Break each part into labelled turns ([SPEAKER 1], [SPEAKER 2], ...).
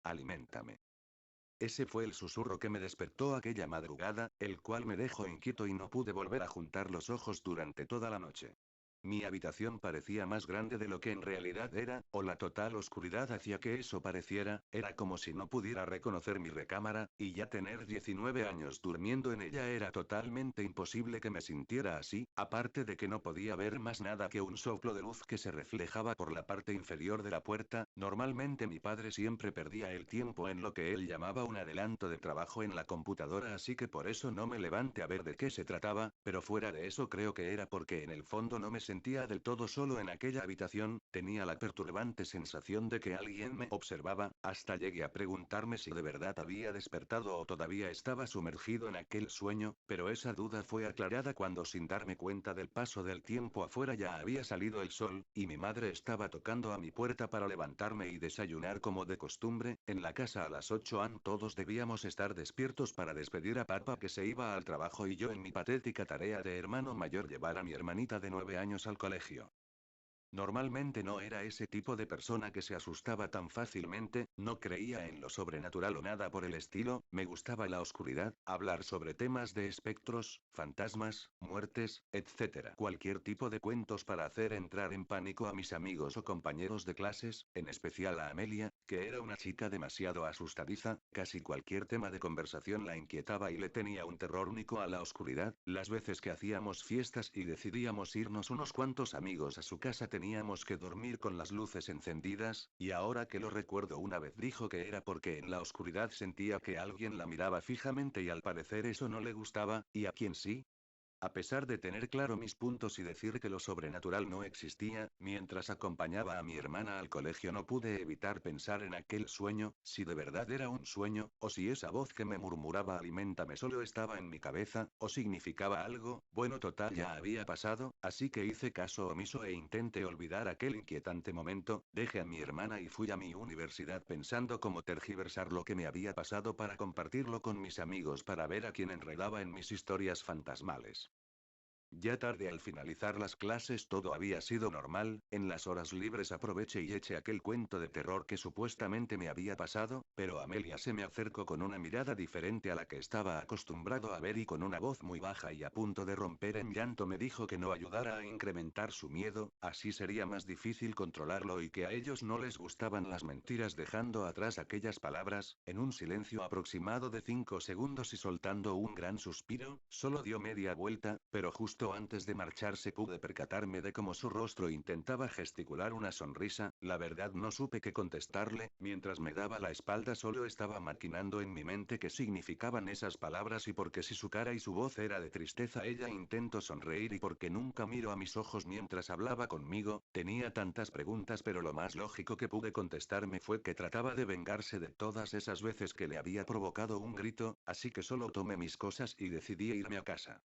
[SPEAKER 1] aliméntame. Ese fue el susurro que me despertó aquella madrugada, el cual me dejó inquieto y no pude volver a juntar los ojos durante toda la noche. Mi habitación parecía más grande de lo que en realidad era, o la total oscuridad hacía que eso pareciera, era como si no pudiera reconocer mi recámara, y ya tener 19 años durmiendo en ella era totalmente imposible que me sintiera así, aparte de que no podía ver más nada que un soplo de luz que se reflejaba por la parte inferior de la puerta. Normalmente mi padre siempre perdía el tiempo en lo que él llamaba un adelanto de trabajo en la computadora, así que por eso no me levanté a ver de qué se trataba, pero fuera de eso creo que era porque en el fondo no me sentía del todo solo en aquella habitación, tenía la perturbante sensación de que alguien me observaba, hasta llegué a preguntarme si de verdad había despertado o todavía estaba sumergido en aquel sueño, pero esa duda fue aclarada cuando sin darme cuenta del paso del tiempo afuera ya había salido el sol, y mi madre estaba tocando a mi puerta para levantarme y desayunar como de costumbre. En la casa a las 8 todos debíamos estar despiertos para despedir a papá que se iba al trabajo y yo en mi patética tarea de hermano mayor llevar a mi hermanita de 9 años al colegio. Normalmente no era ese tipo de persona que se asustaba tan fácilmente, no creía en lo sobrenatural o nada por el estilo, me gustaba la oscuridad, hablar sobre temas de espectros, fantasmas, muertes, etc. Cualquier tipo de cuentos para hacer entrar en pánico a mis amigos o compañeros de clases, en especial a Amelia, que era una chica demasiado asustadiza, casi cualquier tema de conversación la inquietaba y le tenía un terror único a la oscuridad. Las veces que hacíamos fiestas y decidíamos irnos unos cuantos amigos a su casa teníamos que dormir con las luces encendidas, y ahora que lo recuerdo una vez dijo que era porque en la oscuridad sentía que alguien la miraba fijamente y al parecer eso no le gustaba, ¿y a quién sí? A pesar de tener claro mis puntos y decir que lo sobrenatural no existía, mientras acompañaba a mi hermana al colegio no pude evitar pensar en aquel sueño, si de verdad era un sueño, o si esa voz que me murmuraba aliméntame solo estaba en mi cabeza, o significaba algo. Bueno, total ya había pasado, así que hice caso omiso e intenté olvidar aquel inquietante momento, dejé a mi hermana y fui a mi universidad pensando cómo tergiversar lo que me había pasado para compartirlo con mis amigos para ver a quién enredaba en mis historias fantasmales. Ya tarde al finalizar las clases todo había sido normal, en las horas libres aproveché y eché aquel cuento de terror que supuestamente me había pasado, pero Amelia se me acercó con una mirada diferente a la que estaba acostumbrado a ver y con una voz muy baja y a punto de romper en llanto me dijo que no ayudara a incrementar su miedo, así sería más difícil controlarlo y que a ellos no les gustaban las mentiras, dejando atrás aquellas palabras, en un silencio aproximado de 5 segundos y soltando un gran suspiro, solo dio media vuelta, pero justo antes de marcharse pude percatarme de cómo su rostro intentaba gesticular una sonrisa. La verdad no supe qué contestarle, mientras me daba la espalda solo estaba maquinando en mi mente qué significaban esas palabras y porque si su cara y su voz era de tristeza ella intentó sonreír y porque nunca miró a mis ojos mientras hablaba conmigo, tenía tantas preguntas pero lo más lógico que pude contestarme fue que trataba de vengarse de todas esas veces que le había provocado un grito, así que solo tomé mis cosas y decidí irme a casa.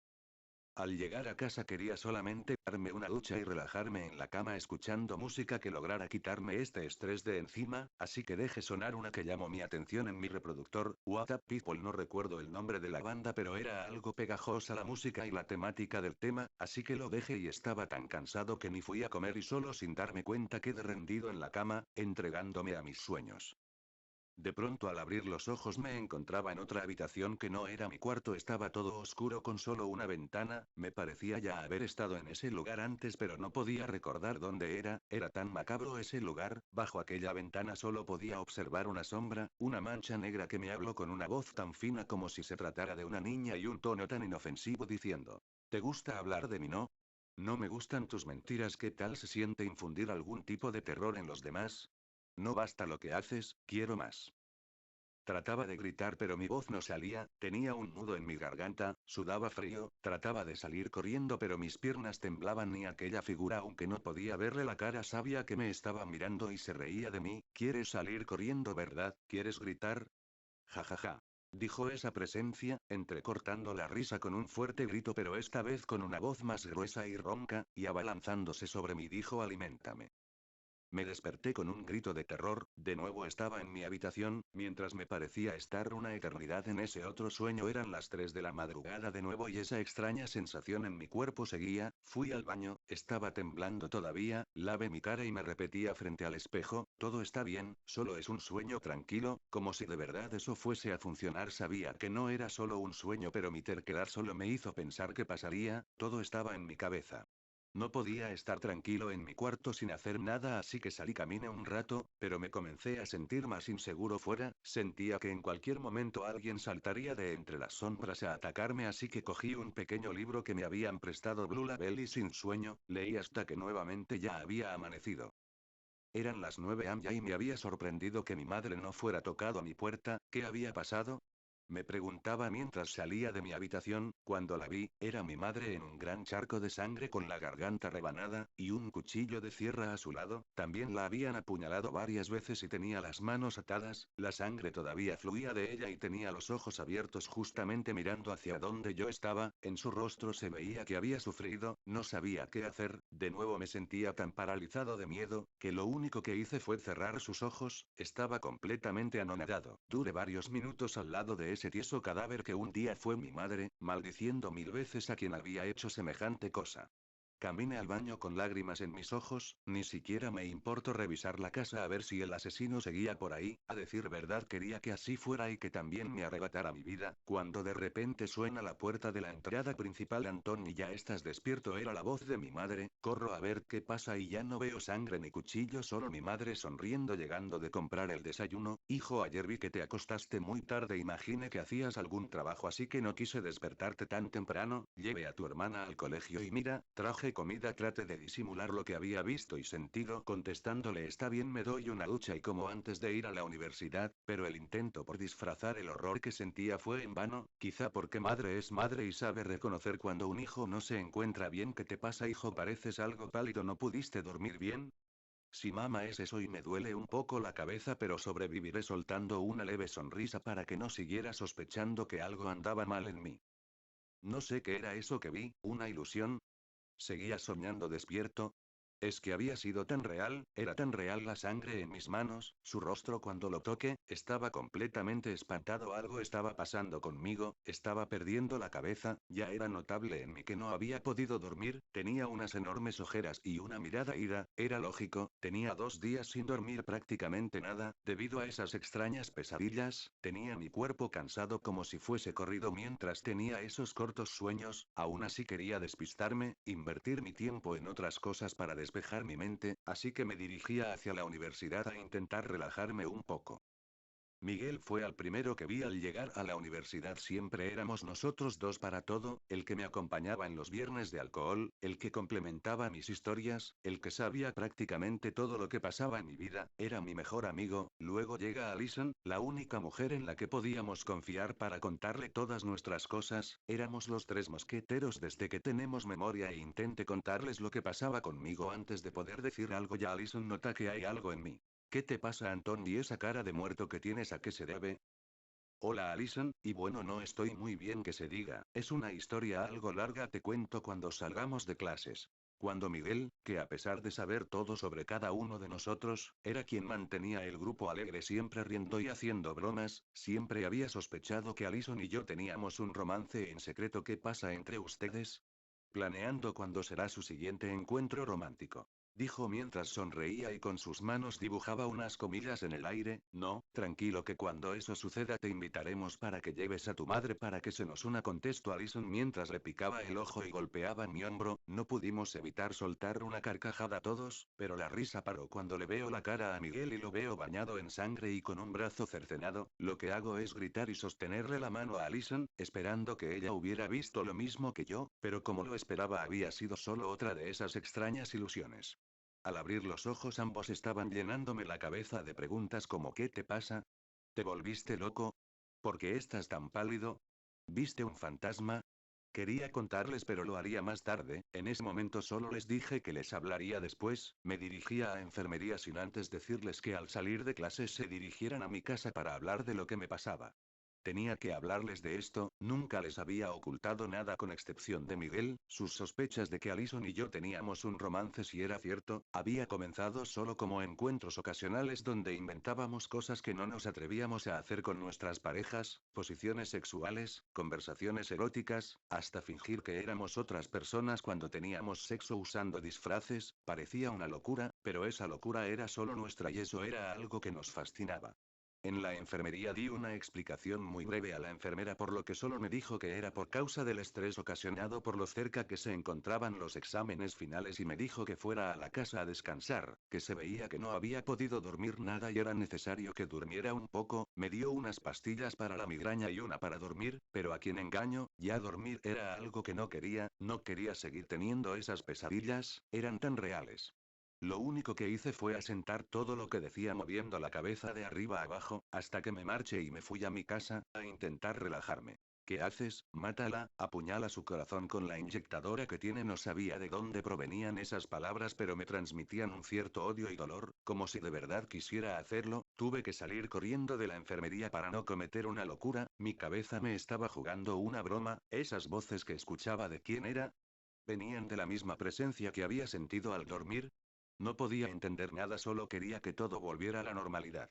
[SPEAKER 1] Al llegar a casa quería solamente darme una ducha y relajarme en la cama escuchando música que lograra quitarme este estrés de encima, así que dejé sonar una que llamó mi atención en mi reproductor, What Up People, no recuerdo el nombre de la banda pero era algo pegajosa la música y la temática del tema, así que lo dejé y estaba tan cansado que ni fui a comer y solo sin darme cuenta quedé rendido en la cama, entregándome a mis sueños. De pronto al abrir los ojos me encontraba en otra habitación que no era mi cuarto, estaba todo oscuro con solo una ventana, me parecía ya haber estado en ese lugar antes pero no podía recordar dónde era tan macabro ese lugar, bajo aquella ventana solo podía observar una sombra, una mancha negra que me habló con una voz tan fina como si se tratara de una niña y un tono tan inofensivo diciendo: ¿Te gusta hablar de mí, no? No me gustan tus mentiras, ¿qué tal se siente infundir algún tipo de terror en los demás? No basta lo que haces, quiero más. Trataba de gritar pero mi voz no salía, tenía un nudo en mi garganta, sudaba frío, trataba de salir corriendo pero mis piernas temblaban y aquella figura aunque no podía verle la cara sabía que me estaba mirando y se reía de mí. ¿Quieres salir corriendo, verdad? ¿Quieres gritar? Ja ja ja. Dijo esa presencia, entrecortando la risa con un fuerte grito pero esta vez con una voz más gruesa y ronca, y abalanzándose sobre mí dijo aliméntame. Me desperté con un grito de terror, de nuevo estaba en mi habitación, mientras me parecía estar una eternidad en ese otro sueño eran las 3 de la madrugada de nuevo y esa extraña sensación en mi cuerpo seguía, fui al baño, estaba temblando todavía, lavé mi cara y me repetía frente al espejo, todo está bien, solo es un sueño tranquilo, como si de verdad eso fuese a funcionar sabía que no era solo un sueño pero mi terquedad solo me hizo pensar que pasaría, todo estaba en mi cabeza. No podía estar tranquilo en mi cuarto sin hacer nada así que salí caminé un rato, pero me comencé a sentir más inseguro fuera, sentía que en cualquier momento alguien saltaría de entre las sombras a atacarme así que cogí un pequeño libro que me habían prestado Blue Label y sin sueño, leí hasta que nuevamente ya había amanecido. Eran las 9 am y me había sorprendido que mi madre no fuera tocado a mi puerta, ¿qué había pasado? Me preguntaba mientras salía de mi habitación, cuando la vi, era mi madre en un gran charco de sangre con la garganta rebanada, y un cuchillo de sierra a su lado, también la habían apuñalado varias veces y tenía las manos atadas, la sangre todavía fluía de ella y tenía los ojos abiertos justamente mirando hacia donde yo estaba, en su rostro se veía que había sufrido, no sabía qué hacer, de nuevo me sentía tan paralizado de miedo, que lo único que hice fue cerrar sus ojos, estaba completamente anonadado. Duré varios minutos al lado de ese tieso cadáver que un día fue mi madre, maldiciendo 1000 veces a quien había hecho semejante cosa. Caminé al baño con lágrimas en mis ojos, ni siquiera me importó revisar la casa a ver si el asesino seguía por ahí, a decir verdad quería que así fuera y que también me arrebatara mi vida, cuando de repente suena la puerta de la entrada principal Antoni ya estás despierto era la voz de mi madre, corro a ver qué pasa y ya no veo sangre ni cuchillo solo mi madre sonriendo llegando de comprar el desayuno, hijo ayer vi que te acostaste muy tarde imaginé que hacías algún trabajo así que no quise despertarte tan temprano, lleve a tu hermana al colegio y mira, traje comida trate de disimular lo que había visto y sentido contestándole está bien me doy una ducha y como antes de ir a la universidad, pero el intento por disfrazar el horror que sentía fue en vano, quizá porque madre es madre y sabe reconocer cuando un hijo no se encuentra bien ¿qué te pasa hijo pareces algo pálido no pudiste dormir bien? Si mamá es eso y me duele un poco la cabeza pero sobreviviré soltando una leve sonrisa para que no siguiera sospechando que algo andaba mal en mí. No sé qué era eso que vi, una ilusión, ¿seguía soñando despierto? Es que había sido tan real, era tan real la sangre en mis manos, su rostro cuando lo toqué, estaba completamente espantado, algo estaba pasando conmigo, estaba perdiendo la cabeza, ya era notable en mí que no había podido dormir, tenía unas enormes ojeras y una mirada ira, era lógico, tenía 2 días sin dormir prácticamente nada, debido a esas extrañas pesadillas, tenía mi cuerpo cansado como si fuese corrido mientras tenía esos cortos sueños, aún así quería despistarme, invertir mi tiempo en otras cosas para despejar mi mente, así que me dirigía hacia la universidad a intentar relajarme un poco. Miguel fue al primero que vi al llegar a la universidad. Siempre éramos nosotros dos para todo, el que me acompañaba en los viernes de alcohol, el que complementaba mis historias, el que sabía prácticamente todo lo que pasaba en mi vida, era mi mejor amigo. Luego llega Alison, la única mujer en la que podíamos confiar para contarle todas nuestras cosas, éramos los 3 mosqueteros desde que tenemos memoria e intenté contarles lo que pasaba conmigo antes de poder decir algo ya Alison nota que hay algo en mí. ¿Qué te pasa, Anton? ¿Y esa cara de muerto que tienes a qué se debe? Hola, Alison, y bueno, no estoy muy bien que se diga, es una historia algo larga, te cuento cuando salgamos de clases. Cuando Miguel, que a pesar de saber todo sobre cada uno de nosotros, era quien mantenía el grupo alegre siempre riendo y haciendo bromas, siempre había sospechado que Alison y yo teníamos un romance en secreto. ¿Qué pasa entre ustedes? Planeando cuándo será su siguiente encuentro romántico. Dijo mientras sonreía y con sus manos dibujaba unas comillas en el aire, no, tranquilo que cuando eso suceda te invitaremos para que lleves a tu madre para que se nos una contestó Alison mientras le picaba el ojo y golpeaba mi hombro, no pudimos evitar soltar una carcajada todos, pero la risa paró cuando le veo la cara a Miguel y lo veo bañado en sangre y con un brazo cercenado, lo que hago es gritar y sostenerle la mano a Alison, esperando que ella hubiera visto lo mismo que yo, pero como lo esperaba había sido solo otra de esas extrañas ilusiones. Al abrir los ojos ambos estaban llenándome la cabeza de preguntas como ¿qué te pasa? ¿Te volviste loco? ¿Por qué estás tan pálido? ¿Viste un fantasma? Quería contarles pero lo haría más tarde, en ese momento solo les dije que les hablaría después, me dirigía a enfermería sin antes decirles que al salir de clases se dirigieran a mi casa para hablar de lo que me pasaba. Tenía que hablarles de esto, nunca les había ocultado nada con excepción de Miguel, sus sospechas de que Alison y yo teníamos un romance si era cierto, había comenzado solo como encuentros ocasionales donde inventábamos cosas que no nos atrevíamos a hacer con nuestras parejas, posiciones sexuales, conversaciones eróticas, hasta fingir que éramos otras personas cuando teníamos sexo usando disfraces, parecía una locura, pero esa locura era solo nuestra y eso era algo que nos fascinaba. En la enfermería di una explicación muy breve a la enfermera por lo que solo me dijo que era por causa del estrés ocasionado por lo cerca que se encontraban los exámenes finales y me dijo que fuera a la casa a descansar, que se veía que no había podido dormir nada y era necesario que durmiera un poco, me dio unas pastillas para la migraña y una para dormir, pero a quien engaño, ya dormir era algo que no quería seguir teniendo esas pesadillas, eran tan reales. Lo único que hice fue asentar todo lo que decía moviendo la cabeza de arriba a abajo, hasta que me marché y me fui a mi casa, a intentar relajarme. ¿Qué haces? Mátala, apuñala su corazón con la inyectadora que tiene. No sabía de dónde provenían esas palabras, pero me transmitían un cierto odio y dolor, como si de verdad quisiera hacerlo. Tuve que salir corriendo de la enfermería para no cometer una locura, mi cabeza me estaba jugando una broma, esas voces que escuchaba de quién era. ¿Venían de la misma presencia que había sentido al dormir? No podía entender nada, solo quería que todo volviera a la normalidad.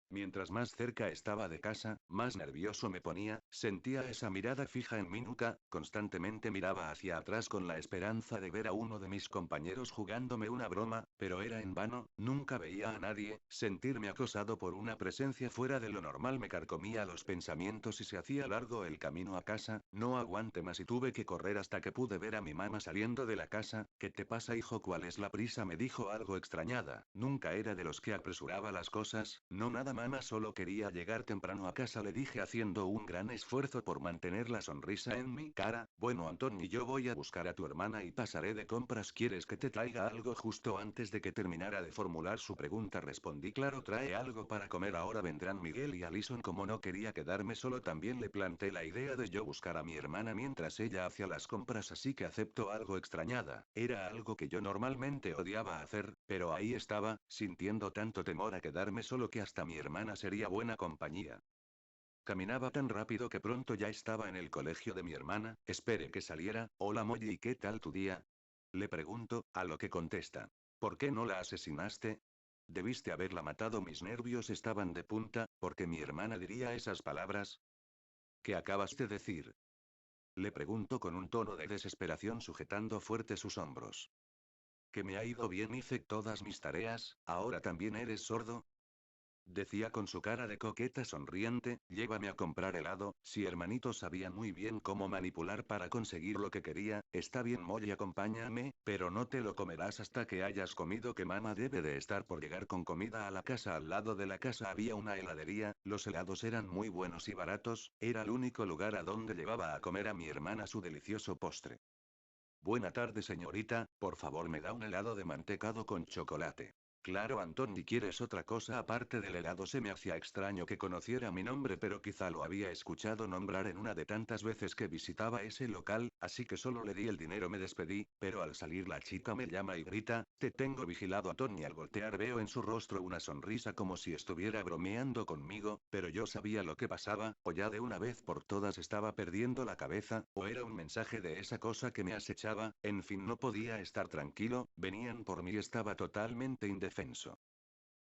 [SPEAKER 1] Mientras más cerca estaba de casa, más nervioso me ponía, sentía esa mirada fija en mi nuca, constantemente miraba hacia atrás con la esperanza de ver a uno de mis compañeros jugándome una broma, pero era en vano, nunca veía a nadie, sentirme acosado por una presencia fuera de lo normal me carcomía los pensamientos y se hacía largo el camino a casa, no aguanté más y tuve que correr hasta que pude ver a mi mamá saliendo de la casa. ¿Qué te pasa, hijo? ¿Cuál es la prisa? Me dijo algo extrañada, nunca era de los que apresuraba las cosas, no nada mamá, solo quería llegar temprano a casa, le dije haciendo un gran esfuerzo por mantener la sonrisa en mi cara. Bueno, Anthony, yo voy a buscar a tu hermana y pasaré de compras. ¿Quieres que te traiga algo? Justo antes de que terminara de formular su pregunta respondí, claro, trae algo para comer. Ahora vendrán Miguel y Alison. Como no quería quedarme solo, también le planteé la idea de yo buscar a mi hermana mientras ella hacía las compras, así que aceptó algo extrañada, era algo que yo normalmente odiaba hacer, pero ahí estaba, sintiendo tanto temor a quedarme solo que hasta mi hermana sería buena compañía. Caminaba tan rápido que pronto ya estaba en el colegio de mi hermana. Espere que saliera. Hola Molly, ¿y qué tal tu día? Le pregunto, a lo que contesta. ¿Por qué no la asesinaste? Debiste haberla matado. Mis nervios estaban de punta, porque mi hermana diría esas palabras. ¿Qué acabas de decir? Le pregunto con un tono de desesperación sujetando fuerte sus hombros. Que me ha ido bien, hice todas mis tareas. ¿Ahora también eres sordo? Decía con su cara de coqueta sonriente, llévame a comprar helado. Si hermanito sabía muy bien cómo manipular para conseguir lo que quería. Está bien Molly, acompáñame, pero no te lo comerás hasta que hayas comido, que mamá debe de estar por llegar con comida a la casa. Al lado de la casa había una heladería, los helados eran muy buenos y baratos, era el único lugar a donde llevaba a comer a mi hermana su delicioso postre. Buena tarde señorita, por favor me da un helado de mantecado con chocolate. Claro, Anthony, ¿quieres otra cosa aparte del helado? Se me hacía extraño que conociera mi nombre, pero quizá lo había escuchado nombrar en una de tantas veces que visitaba ese local, así que solo le di el dinero. Me despedí, pero al salir la chica me llama y grita, te tengo vigilado. Anthony, al voltear veo en su rostro una sonrisa como si estuviera bromeando conmigo, pero yo sabía lo que pasaba, o ya de una vez por todas estaba perdiendo la cabeza, o era un mensaje de esa cosa que me acechaba. En fin, no podía estar tranquilo, venían por mí, estaba totalmente indefenso.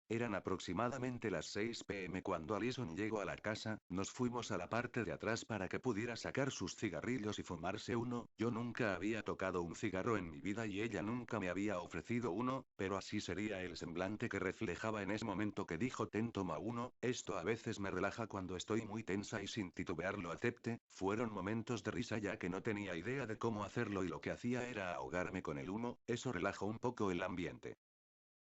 [SPEAKER 1] Eran aproximadamente las 6 p.m. cuando Alison llegó a la casa. Nos fuimos a la parte de atrás para que pudiera sacar sus cigarrillos y fumarse uno. Yo nunca había tocado un cigarro en mi vida y ella nunca me había ofrecido uno, pero así sería el semblante que reflejaba en ese momento que dijo, ten, toma uno. Esto a veces me relaja cuando estoy muy tensa, y sin titubear lo acepté. Fueron momentos de risa ya que no tenía idea de cómo hacerlo y lo que hacía era ahogarme con el humo, eso relajó un poco el ambiente.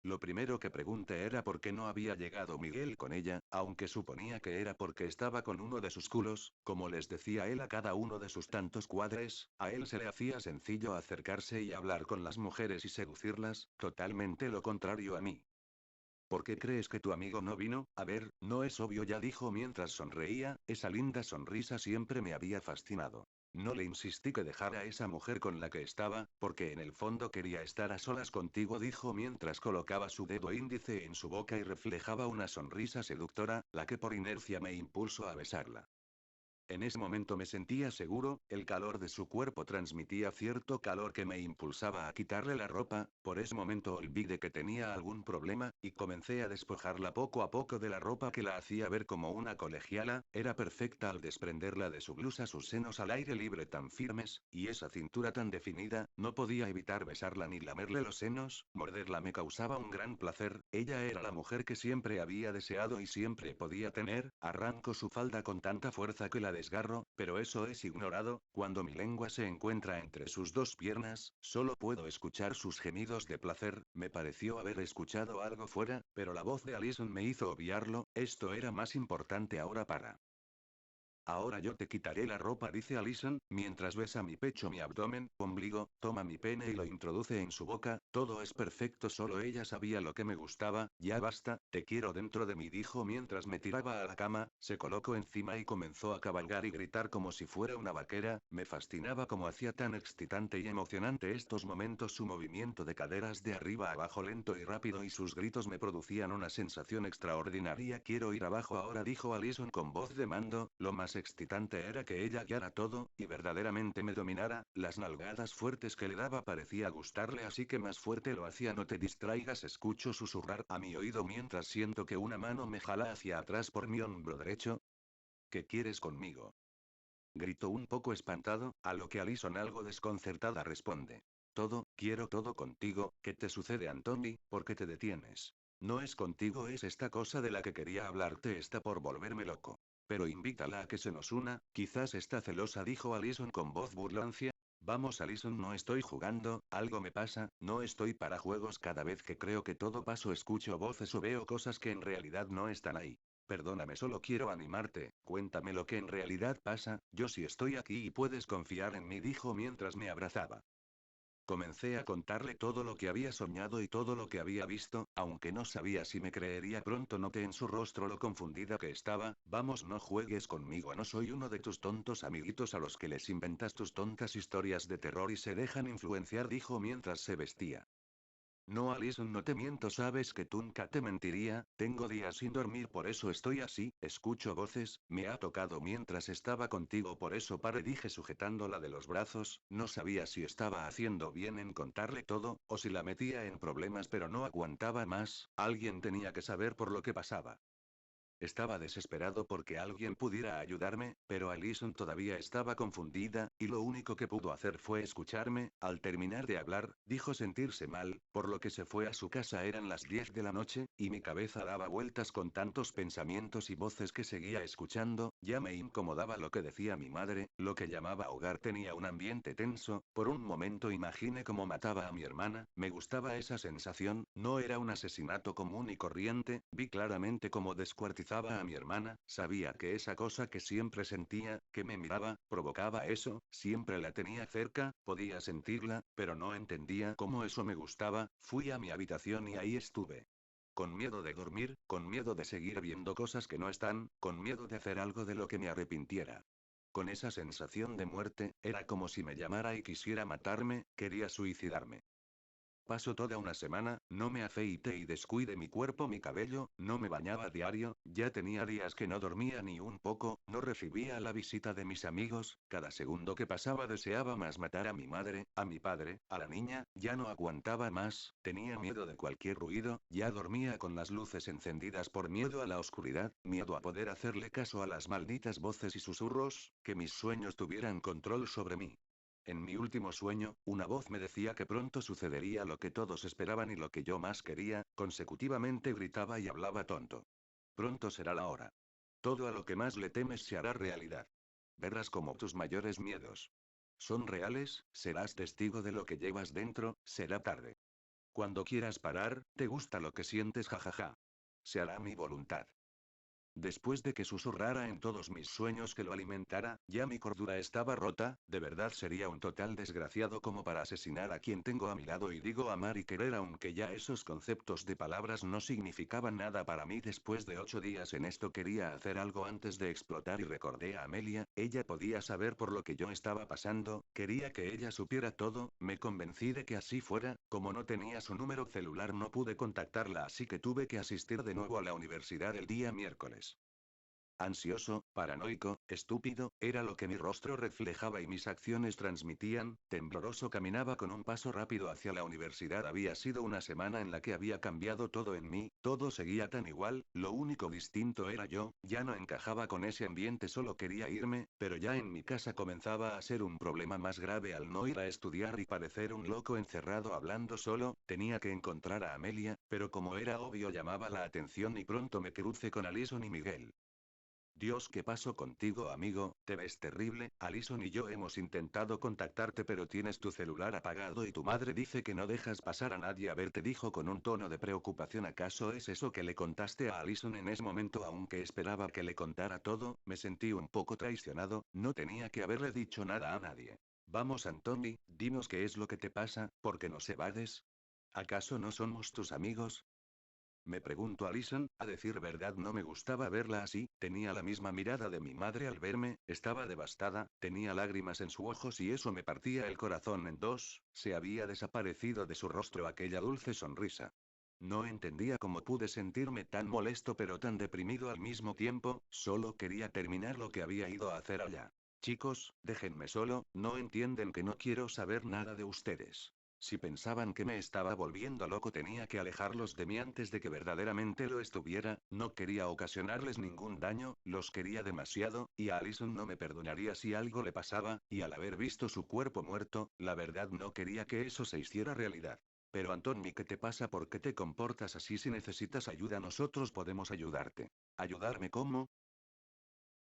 [SPEAKER 1] Lo primero que pregunté era por qué no había llegado Miguel con ella, aunque suponía que era porque estaba con uno de sus culos, como les decía él a cada uno de sus tantos cuadres. A él se le hacía sencillo acercarse y hablar con las mujeres y seducirlas, totalmente lo contrario a mí. ¿Por qué crees que tu amigo no vino? A ver, no es obvio, ya dijo mientras sonreía, esa linda sonrisa siempre me había fascinado. No le insistí que dejara a esa mujer con la que estaba, porque en el fondo quería estar a solas contigo, dijo mientras colocaba su dedo índice en su boca y reflejaba una sonrisa seductora, la que por inercia me impulsó a besarla. En ese momento me sentía seguro, el calor de su cuerpo transmitía cierto calor que me impulsaba a quitarle la ropa, por ese momento olvidé que tenía algún problema, y comencé a despojarla poco a poco de la ropa que la hacía ver como una colegiala, era perfecta al desprenderla de su blusa, sus senos al aire libre tan firmes, y esa cintura tan definida, no podía evitar besarla ni lamerle los senos, morderla me causaba un gran placer, ella era la mujer que siempre había deseado y siempre podía tener, arranco su falda con tanta fuerza que la desgarro, pero eso es ignorado, cuando mi lengua se encuentra entre sus dos piernas, solo puedo escuchar sus gemidos de placer, me pareció haber escuchado algo fuera, pero la voz de Alison me hizo obviarlo, esto era más importante ahora para Ahora yo te quitaré la ropa, dice Alison, mientras besa mi pecho, mi abdomen, ombligo, toma mi pene y lo introduce en su boca, todo es perfecto, solo ella sabía lo que me gustaba, ya basta, te quiero dentro de mí, dijo mientras me tiraba a la cama, se colocó encima y comenzó a cabalgar y gritar como si fuera una vaquera, me fascinaba como hacía tan excitante y emocionante estos momentos, su movimiento de caderas de arriba a abajo lento y rápido y sus gritos me producían una sensación extraordinaria, quiero ir abajo ahora, dijo Alison con voz de mando, lo más excitante era que ella guiara todo, y verdaderamente me dominara, las nalgadas fuertes que le daba parecía gustarle así que más fuerte lo hacía, no te distraigas, escucho susurrar a mi oído mientras siento que una mano me jala hacia atrás por mi hombro derecho. ¿Qué quieres conmigo? Gritó un poco espantado, a lo que Alison algo desconcertada responde. Todo, quiero todo contigo, ¿qué te sucede, Anthony? ¿Por qué te detienes? No es contigo, es esta cosa de la que quería hablarte, está por volverme loco. Pero invítala a que se nos una, quizás está celosa, dijo Alison con voz burlancia. Vamos, Alison, no estoy jugando, algo me pasa, no estoy para juegos, cada vez que creo que todo paso escucho voces o veo cosas que en realidad no están ahí. Perdóname, solo quiero animarte, cuéntame lo que en realidad pasa, yo sí estoy aquí y puedes confiar en mí, dijo mientras me abrazaba. Comencé a contarle todo lo que había soñado y todo lo que había visto, aunque no sabía si me creería. Pronto noté en su rostro lo confundida que estaba. Vamos, no juegues conmigo, no soy uno de tus tontos amiguitos a los que les inventas tus tontas historias de terror y se dejan influenciar, dijo mientras se vestía. No, Alison, no te miento, sabes que nunca te mentiría, tengo días sin dormir, por eso estoy así, escucho voces, me ha tocado mientras estaba contigo, por eso paré, dije sujetándola de los brazos, no sabía si estaba haciendo bien en contarle todo, o si la metía en problemas, pero no aguantaba más, alguien tenía que saber por lo que pasaba. Estaba desesperado porque alguien pudiera ayudarme, pero Alison todavía estaba confundida, y lo único que pudo hacer fue escucharme. Al terminar de hablar, dijo sentirse mal, por lo que se fue a su casa. Eran las 10 de la noche, y mi cabeza daba vueltas con tantos pensamientos y voces que seguía escuchando, ya me incomodaba lo que decía mi madre, lo que llamaba hogar tenía un ambiente tenso, por un momento imaginé cómo mataba a mi hermana, me gustaba esa sensación, no era un asesinato común y corriente, vi claramente cómo descuartizaba a mi hermana, sabía que esa cosa que siempre sentía, que me miraba, provocaba eso, siempre la tenía cerca, podía sentirla, pero no entendía cómo eso me gustaba, fui a mi habitación y ahí estuve. Con miedo de dormir, con miedo de seguir viendo cosas que no están, con miedo de hacer algo de lo que me arrepintiera. Con esa sensación de muerte, era como si me llamara y quisiera matarme, quería suicidarme. Paso toda una semana, no me afeité y descuide mi cuerpo, mi cabello, no me bañaba diario, ya tenía días que no dormía ni un poco, no recibía la visita de mis amigos, cada segundo que pasaba deseaba más matar a mi madre, a mi padre, a la niña, ya no aguantaba más, tenía miedo de cualquier ruido, ya dormía con las luces encendidas por miedo a la oscuridad, miedo a poder hacerle caso a las malditas voces y susurros, que mis sueños tuvieran control sobre mí. En mi último sueño, una voz me decía que pronto sucedería lo que todos esperaban y lo que yo más quería, consecutivamente gritaba y hablaba tonto. Pronto será la hora. Todo a lo que más le temes se hará realidad. Verás como tus mayores miedos son reales, serás testigo de lo que llevas dentro, será tarde. Cuando quieras parar, te gusta lo que sientes, jajaja. Se hará mi voluntad. Después de que susurrara en todos mis sueños que lo alimentara, ya mi cordura estaba rota. De verdad sería un total desgraciado como para asesinar a quien tengo a mi lado y digo amar y querer, aunque ya esos conceptos de palabras no significaban nada para mí. Después de 8 días en esto quería hacer algo antes de explotar y recordé a Amelia, ella podía saber por lo que yo estaba pasando, quería que ella supiera todo, me convencí de que así fuera. Como no tenía su número celular no pude contactarla, así que tuve que asistir de nuevo a la universidad el día miércoles. Ansioso, paranoico, estúpido, era lo que mi rostro reflejaba y mis acciones transmitían. Tembloroso caminaba con un paso rápido hacia la universidad. Había sido una semana en la que había cambiado todo en mí, todo seguía tan igual, lo único distinto era yo, ya no encajaba con ese ambiente, solo quería irme, pero ya en mi casa comenzaba a ser un problema más grave al no ir a estudiar y parecer un loco encerrado hablando solo. Tenía que encontrar a Amelia, pero como era obvio llamaba la atención y pronto me crucé con Alison y Miguel. Dios, ¿qué pasó contigo, amigo? Te ves terrible. Alison y yo hemos intentado contactarte, pero tienes tu celular apagado y tu madre dice que no dejas pasar a nadie a verte, dijo con un tono de preocupación. ¿Acaso es eso que le contaste a Alison en ese momento? Aunque esperaba que le contara todo, me sentí un poco traicionado, no tenía que haberle dicho nada a nadie. Vamos, Anthony, dinos qué es lo que te pasa, ¿por qué nos evades? ¿Acaso no somos tus amigos? Me preguntó Alison. A decir verdad no me gustaba verla así, tenía la misma mirada de mi madre al verme, estaba devastada, tenía lágrimas en sus ojos y eso me partía el corazón en dos. Se había desaparecido de su rostro aquella dulce sonrisa. No entendía cómo pude sentirme tan molesto pero tan deprimido al mismo tiempo, solo quería terminar lo que había ido a hacer allá. Chicos, déjenme solo, no entienden que no quiero saber nada de ustedes. Si pensaban que me estaba volviendo loco tenía que alejarlos de mí antes de que verdaderamente lo estuviera. No quería ocasionarles ningún daño, los quería demasiado, y a Alison no me perdonaría si algo le pasaba, y al haber visto su cuerpo muerto, la verdad no quería que eso se hiciera realidad. Pero Anthony, ¿qué te pasa? ¿Por qué te comportas así? Si necesitas ayuda nosotros podemos ayudarte. ¿Ayudarme cómo?